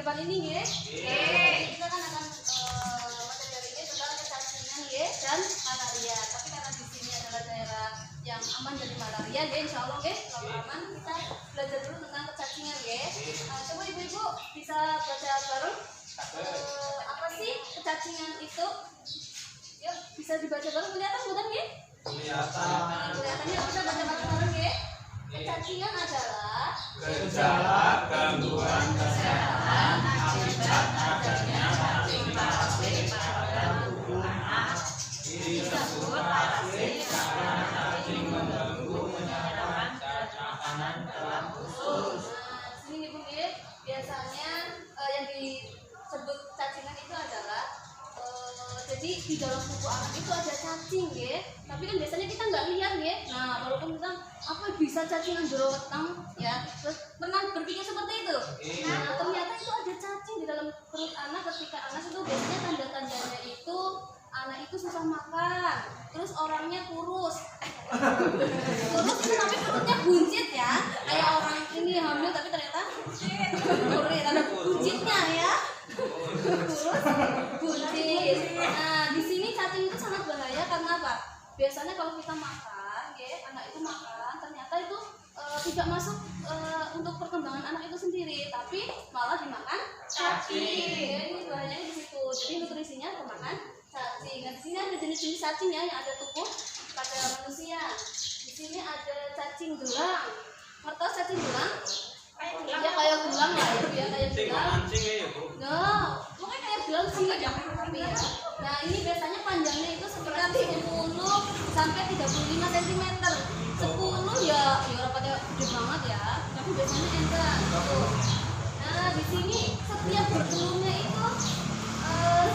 depan ini nggih. Jadi kita kan akan materi hari ini tentang kecacingan nggih dan malaria. Tapi karena di sini adalah daerah yang aman dari malaria nggih, insyaallah nggih. Kalau aman kita belajar dulu tentang kecacingan nggih. Coba ibu-ibu bisa baca bareng. Apa sih kecacingan itu? Yuk, bisa dibaca bareng. Kelihatan bukan nggih? Kelihatannya bisa baca bareng nggih. Kecacingan adalah gejala gangguan kesehatan akibat adanya cacing parasit pada tubuh anak. Disebut parasit karena cacing mengganggu penyerapan zat makanan dalam usus. Sini ibu nggih, biasanya yang disebut cacingan itu adalah jadi di dalam tubuh anak itu ada cacing nggih. Tapi kan biasanya kita nggak lihat nggih. Nah, walaupun kita apa bisa cacingan jerawatan ya, terus pernah berpikir seperti itu. Nah, ternyata itu ada cacing di dalam perut anak. Ketika anak itu biasanya tanda-tandanya itu anak itu susah makan, terus orangnya kurus. Kurus itu tapi perutnya buncit ya, kayak orang ini hamil tapi ternyata kurus, ada buncitnya ya. Kurus, buncit. Nah, di sini cacing itu sangat bahaya karena apa? Biasanya kalau kita makan, ya, anak itu makan, ternyata itu tidak masuk untuk perkembangan anak itu sendiri, tapi malah dimakan cacing. Ya, ini bahayanya di situ. Jadi nutrisinya kemakan cacing. Nah, di sini ada jenis-jenis cacing ya yang ada tubuh pada manusia. Di sini ada cacing gelang. Ngertos cacing gelang? Ya kayak gelang lah ya, kayak gelang. Nah, pokoknya kayak gelang sih tapi ya. Nah, ini biasanya panjangnya itu sekitar 10 sampai 35 cm. 10 ya rapatnya gede banget ya, tapi biasanya entar. Nah, di sini setiap bertelurnya itu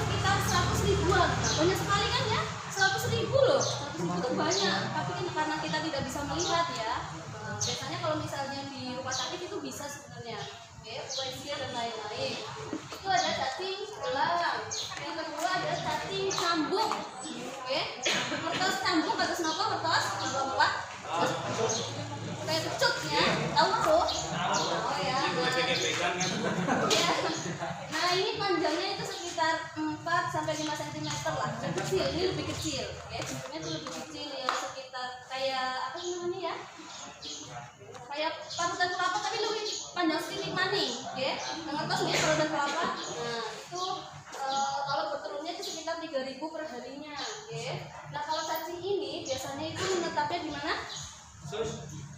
sekitar 100 ribuan. Nah, banyak sekali kan ya? 100 ribu loh. 100 ribu itu banyak, tapi kan karena kita tidak bisa melihat ya. Biasanya kalau misalnya di rumah sakit itu bisa sebenarnya, USG dan lain-lain. Itu ada cacing gelang. Yang kedua ada cacing cambuk. Mertos cambuk bagus nopo mertos? Lompat. Kayak kecut ya, tahu tuh? Oh ya. Nah, ini panjangnya itu sekitar 4 sampai 5 cm lah. Yang kecil, ini lebih kecil. Bentuknya itu lebih kecil ya, sekitar kayak apa namanya ya? Kayak parutan kelapa tapi lebih panjang sedikit maning, ya. Ngertos ya parutan kelapa. Nah, itu kalau bertelurnya itu sekitar 3.000 per harinya, ya. Nah, kalau cacing ini biasanya itu menetapnya di mana?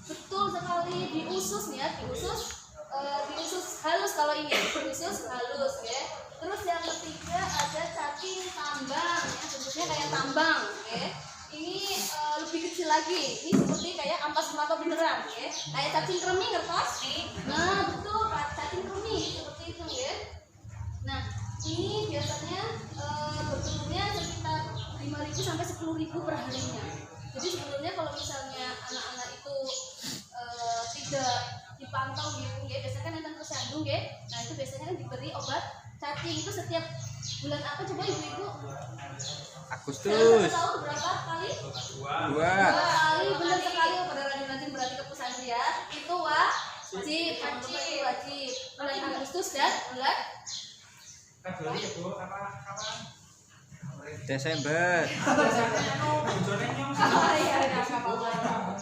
Betul sekali, di usus ya, di usus halus kalau ini, usus halus, ya. Terus yang ketiga ada cacing tambang, ya, bentuknya kayak tambang, ya. Ini lebih kecil lagi, ini seperti kayak ampas kelapa beneran, ya. Kayak cacing kremi ngertos? Nah, betul, cacing kremi seperti itu, ya. Nah, ini biasanya bertelurnya sekitar 5.000 sampai 10.000 per harinya. Jadi sebenarnya kalau misalnya anak-anak itu tidak dipantau gitu, ya, biasanya kan datang ke posyandu, ya. Nah, itu biasanya kan diberi obat cacing itu setiap bulan apa coba ibu-ibu? Agustus. Tahun berapa kali? 2 kali, benar sekali. Pada rajin-rajin berarti ke posyandu ya. Itu wajib. Bulan Agustus dan bulan Desember.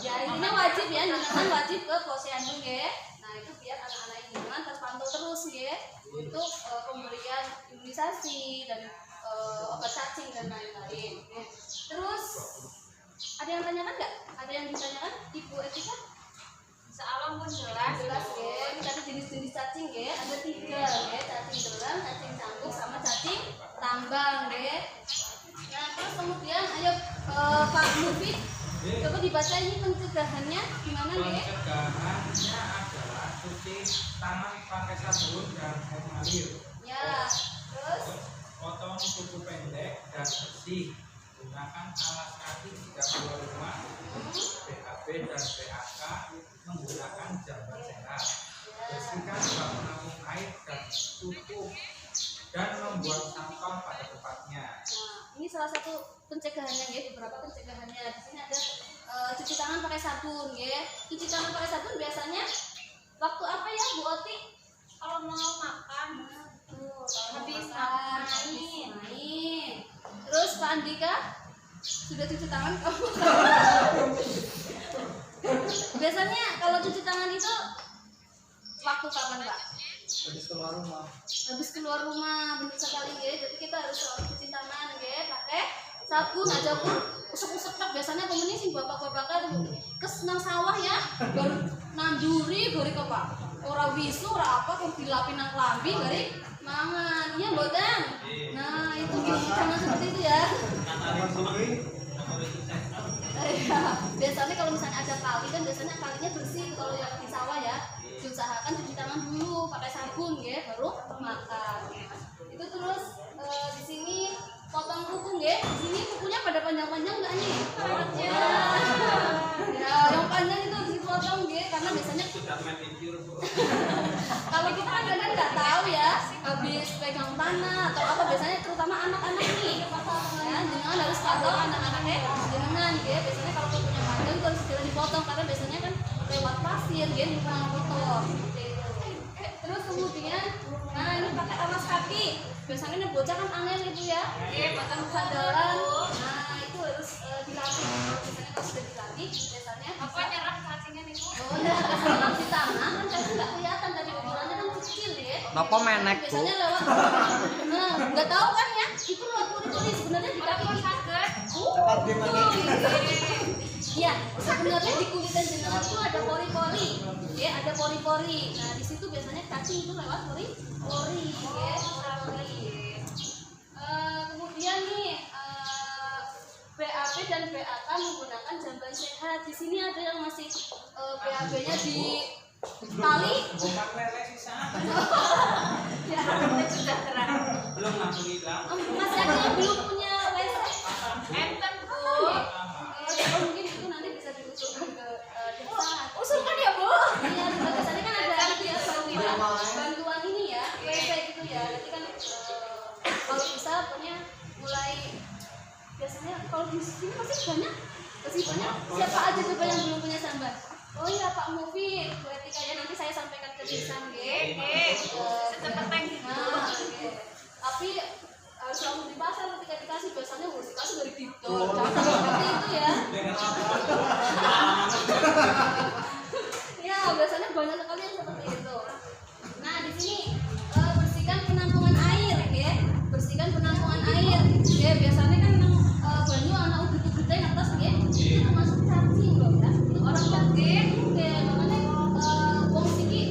Ya, ini wajib ya, jangan wajib ke posyandu ya. Nah, itu biar anak-anak ini jangan terpantau terus ya untuk pemberian imunisasi dan obat cacing dan lain-lain. Terus ada yang tanyakan nggak? Ada yang ditanyakan Ibu Etika? Sealam pun jelas ya. Tadi jenis-jenis cacing ya, ada 3 ya, cacing gelang, cacing cambuk, sama cacing tambang ya. Nah, terus kemudian ayo Pak Mufid, coba dibaca ini pencegahannya gimana ya? Pencegahannya adalah cuci tangan pakai sabun dan air mengalir. Ya, terus Potong kuku pendek dan bersih. Gunakan alas kaki jika keluar rumah. BAB dan PAK menggunakan jamban sehat. Bersihkan bak menampung air dan tutup dan membuat sampah pada tempatnya. Nah, ini salah satu pencegahannya ya, beberapa pencegahannya. Di sini ada cuci tangan pakai sabun ya. Cuci tangan pakai sabun biasanya waktu apa ya Bu Oti? kalau mau makan Tuh, habis makan, main. main. Terus Pak Andika sudah cuci tangan kamu? Biasanya kalau cuci tangan itu waktu kapan Pak? Habis keluar rumah. Habis keluar rumah, benar sekali ya. Jadi kita harus selalu cuci tangan ya, pakai sabun aja pun usap-usap tak biasanya pemenang sih bapak-bapak kan kesenang sawah ya, baru nanduri bari ke Pak. Ora wisu ora apa kok dilapin nang klambi bari mangan. Iya, Bodan. Nah, itu jangan seperti itu ya. Iya, biasanya kalau misalnya ada kali kan biasanya kalinya bersih kalau yang di sawah ya. Diusahakan cuci tangan dulu pakai sabun ya, baru makan. Itu terus di sini potong kuku ya. Di sini kukunya pada panjang-panjang enggak nih? Ya. Ya, yang panjang itu harus dipotong ya karena biasanya Sudah manicure, Bu. kalau kita kan kadang nggak tahu ya habis pegang tanah atau apa biasanya terutama anak-anak nih ya jangan harus tahu anak-anaknya jangan ya biasanya kalau kukunya panjang itu harus segera dipotong karena biasanya kan lewat pasir ya di mana kotor seperti itu. Terus kemudian nah ini pakai alas kaki biasanya nih bocah kan angin itu ya makan sandalan nah itu harus dilatih biasanya kalau sudah dilatih biasanya apa nyerap cacingan itu? oh ya kalau di tanah kan jadi nggak kelihatan dari ukurannya kan kecil ya. Napa menek, Bu? Biasanya lewat. Nah, nggak tahu kan ya? Itu lewat pori-pori sebenarnya di kaki kita. Iya, sebenarnya di kulit dan jenengan itu ada pori-pori. Ya, ada pori-pori. Nah, di situ biasanya cacing itu lewat pori-pori, ya, pori. Kemudian nih BAB dan BAK menggunakan jamban sehat. Di sini ada yang masih BAB-nya di tali. Bukan lele sisa. Ya, Sudah terang. Belum langsung hilang. Mas ada yang belum punya WC? Enten Bu. Mungkin itu nanti bisa diusulkan ke desa. Usulkan ya Bu. Iya, di desanya kan ada ya bantuan ini ya, WC gitu ya. Nanti kan kalau bisa punya mulai biasanya kalau di sini masih banyak. Siapa aja coba yang belum punya sambat? Oh iya Pak Mufid, Bu Etika ya nanti saya sampaikan ke desa nggih. Secepatnya gitu. Nah, oke. Tapi harus langsung di pasar ketika dikasih biasanya harus dikasih dari didol. Jangan seperti itu ya. Ya biasanya banyak sekali yang seperti itu. Nah di sini bersihkan penampungan air, ya. Bersihkan penampungan air. Ya biasanya kan banyu anak udah gede atas, ya. Itu termasuk cacing loh, ya. Itu orang gede, ya makanya wong siki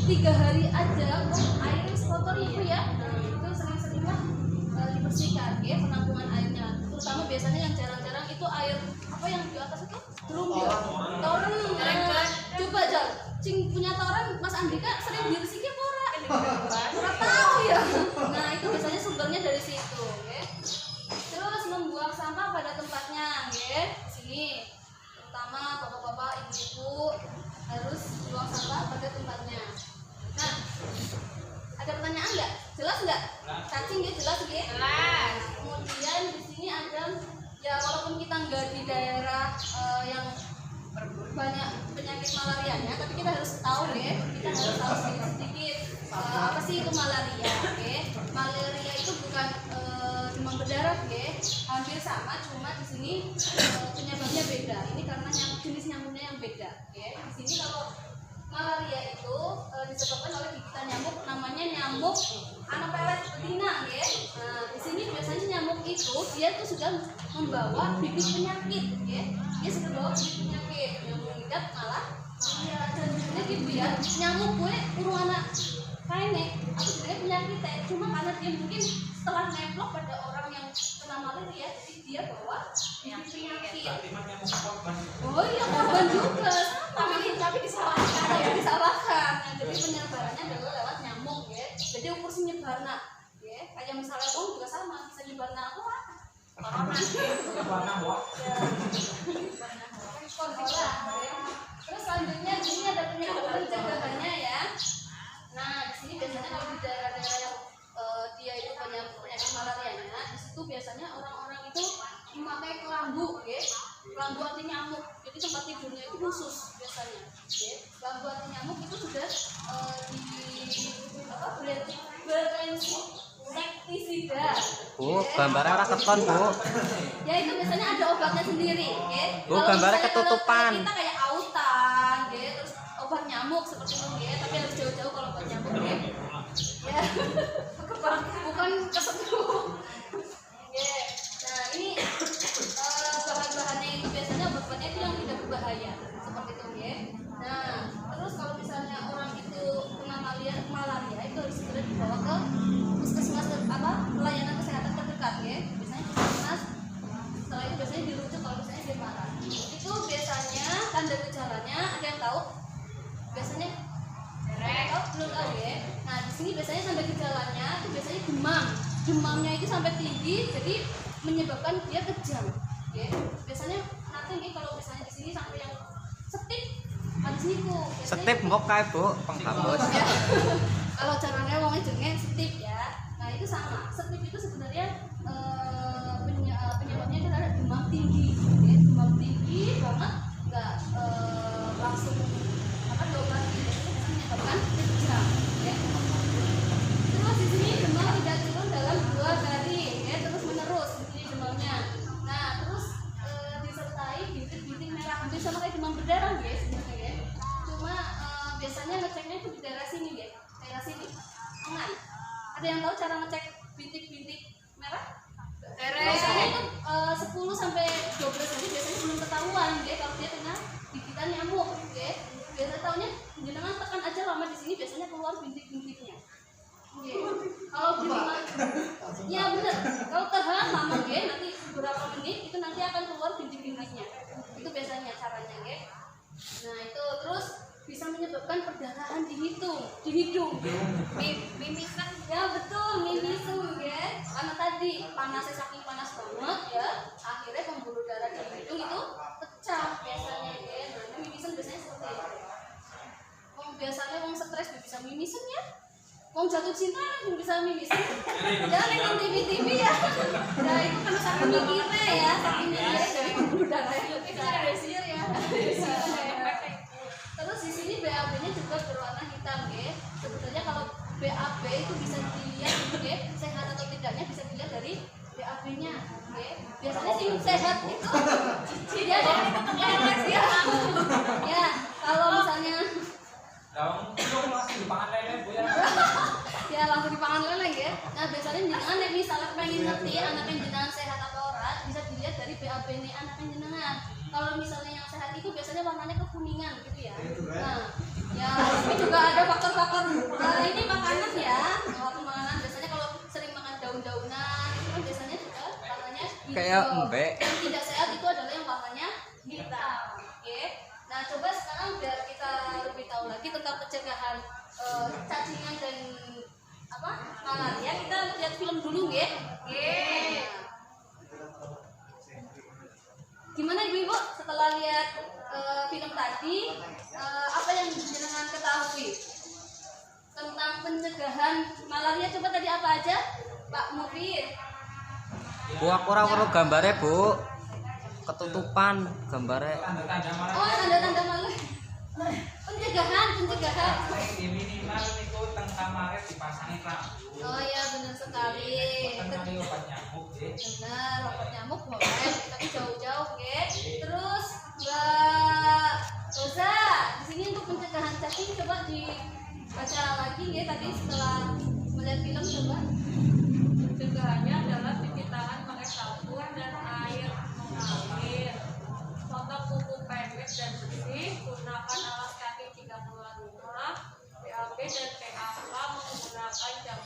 3 hari aja kok airnya kotor ibu ya. Nah, itu sering-seringlah dibersihkan ya penampungan airnya. Terutama biasanya yang jarang-jarang itu air apa yang di atas itu? Drum ya. Toren. Coba aja. Cing punya toren Mas Andika sering dibersihkan apa ora? Ora tahu ya. Nah, itu biasanya sumbernya dari situ, ya. Terus membuang sampah pada tempatnya, ya. Di sini terutama bapak-bapak, ibu-ibu harus buang sampah pada tempatnya. Nah, ada pertanyaan nggak? Jelas nggak? Cacing ya jelas ya. Jelas. Kemudian di sini ada ya walaupun kita nggak di daerah yang banyak penyakit malarianya, tapi kita harus tahu ya, kita harus tahu sedikit apa sih itu malaria, ya. Malaria itu bukan demam berdarah, ya. Hampir sama, cuma di sini penyebabnya beda. Ini karena jenis nyamuknya yang beda, ya. Di sini kalau malaria itu disebabkan oleh gigitan nyamuk namanya nyamuk Anopheles betina, ya. Nah, di sini biasanya nyamuk itu dia tuh sudah membawa bibit penyakit, ya. Dia sudah bawa bibit penyakit yang mengidap malah ya dan sebenarnya gitu ya nyamuk gue urung anak kayaknya aku sebenarnya penyakit cuma karena dia mungkin setelah nemplok pada orang yang kena malaria jadi dia bawa bibit penyakit. Oh iya korban juga tapi disalahkan ya disalahkan. Nah, jadi penyebarannya adalah lewat nyamuk ya. Jadi ukur si nyebarna ya kayak misalnya orang juga sama bisa nyebarna apa corona ya. Terus selanjutnya di sini ada penyakit pencegahannya ya. Nah di sini biasanya kalau di daerah-daerah yang dia itu punya penyakit malarianya, di situ biasanya orang-orang itu memakai kelambu, ya. Kelambu anti nyamuk. Jadi tempat tidurnya itu khusus. biasanya. Ya. Bambu anti nyamuk itu sudah berinsektisida. Bu, gambarnya ora keton, Bu. Ya itu biasanya ada obatnya sendiri, ya. Bu, gambarnya ketutupan. Kita kayak autan, ya, terus obat nyamuk seperti itu, ya. Tapi harus jauh-jauh kalau obat nyamuk, ya. Ya, bukan kesetrum. Ya, nah ini bahan-bahannya itu biasanya obat-obatnya itu yang tidak berbahaya, seperti itu, ya. Nah, terus kalau misalnya orang itu kena malaria itu harus segera dibawa ke puskesmas pelayanan kesehatan terdekat, ya. Biasanya puskesmas. Setelah itu biasanya dirujuk kalau misalnya dia parah. Itu biasanya tanda gejalanya ada yang tahu? Biasanya belum tahu, ya. Nah di sini biasanya tanda gejalanya itu biasanya demam. Demamnya itu sampai tinggi, jadi menyebabkan dia kejang. Ya. Biasanya nanti nih kalau misalnya di sini sampai yang setip, habis itu. Setip mbok kae, Bu, penghapus. Ya. Kalau caranya wongnya jenenge setip, ya. Nah itu sama. Setip itu sebenarnya penyebabnya itu adalah demam tinggi, ya. Demam tinggi banget, nggak langsung diobati, itu bisa menyebabkan kejang, ya. Terus di sini demam tidak turun dalam 2 hari, ya, terus menerus di sini demamnya. Nah terus disertai bintik-bintik merah, hampir sama kayak demam berdarah, ya sebenarnya, ya. Cuma biasanya ngeceknya itu di daerah sini, ya, daerah sini. Enggak. Ada yang tahu cara ngecek bintik-bintik merah? Biasanya itu 10 sampai 12 hari biasanya belum ketahuan, ya, kalau dia kena gigitan nyamuk, ya. Biasa tahunya jenengan tekan aja lama di sini biasanya keluar bintik-bintiknya. Ya. Kalau di ya benar. Kalau tahan lama, ya, nanti beberapa menit itu nanti akan keluar bintik-bintiknya. Itu biasanya caranya, ya. Nah itu terus bisa menyebabkan perdarahan di hidung, mimisan, ya betul, mimisan, ya. Karena tadi panasnya saking panas banget, ya, akhirnya pembuluh darah di hidung itu pecah biasanya, ya. Nah mimisan biasanya seperti itu. Biasanya wong stres bisa mimisan, ya. Wong jatuh cinta bisa mimisan. Jangan nonton TV ya. Nah itu kan saking mikirnya, ya, saking mikirnya dari pembuluh darah itu ada desir, ya. Terus di sini BAB-nya juga berwarna hitam, ya. Sebenarnya kalau BAB itu bisa dilihat, ya, sehat atau tidaknya bisa dilihat dari BAB-nya, ya. Biasanya sih sehat itu dia dari ya. Ya, kalau misalnya langsung dipangan lele, Bu, ya. Ya langsung dipangan lele, ya. Nah biasanya jenengan nek misalnya pengen ngerti anaknya jenengan sehat atau ora bisa dilihat dari BAB nih anaknya jenengan. Kalau misalnya yang sehat itu biasanya warnanya kekuningan gitu, ya. Nah ya ini juga ada faktor-faktor ini makanan, ya. Waktu makanan biasanya kalau sering makan daun-daunan itu kan biasanya juga warnanya hijau. Kayak embek. Yang tidak sehat itu adalah yang warnanya hitam, ya. Nah coba sekarang biar kita lebih tahu lagi tentang pencegahan cacingan dan malaria, kita lihat film dulu, ya. Gimana ibu-ibu setelah lihat film tadi, apa yang jenengan ketahui tentang pencegahan malaria? Coba tadi apa aja, Pak Mufid? Bu, aku ora weruh gambare, Bu. Ketutupan gambare. Oh, tanda-tanda malaria. Pencegahan. Di minimal niku teng kamare dipasangi lampu. Oh iya benar sekali. Kenali obat nyamuk, ya. Benar, obat nyamuk boleh, tapi jauh-jauh, ya. Terus Mbak Rosa, di sini untuk pencegahan cacing coba dibaca lagi, ya, tadi setelah melihat film coba. Pencegahannya adalah cuci tangan pakai sabun dan air mengalir. Potong kuku pendek dan bersih. Gunakan alas kaki jika keluar rumah. BAB dan PAK menggunakan jam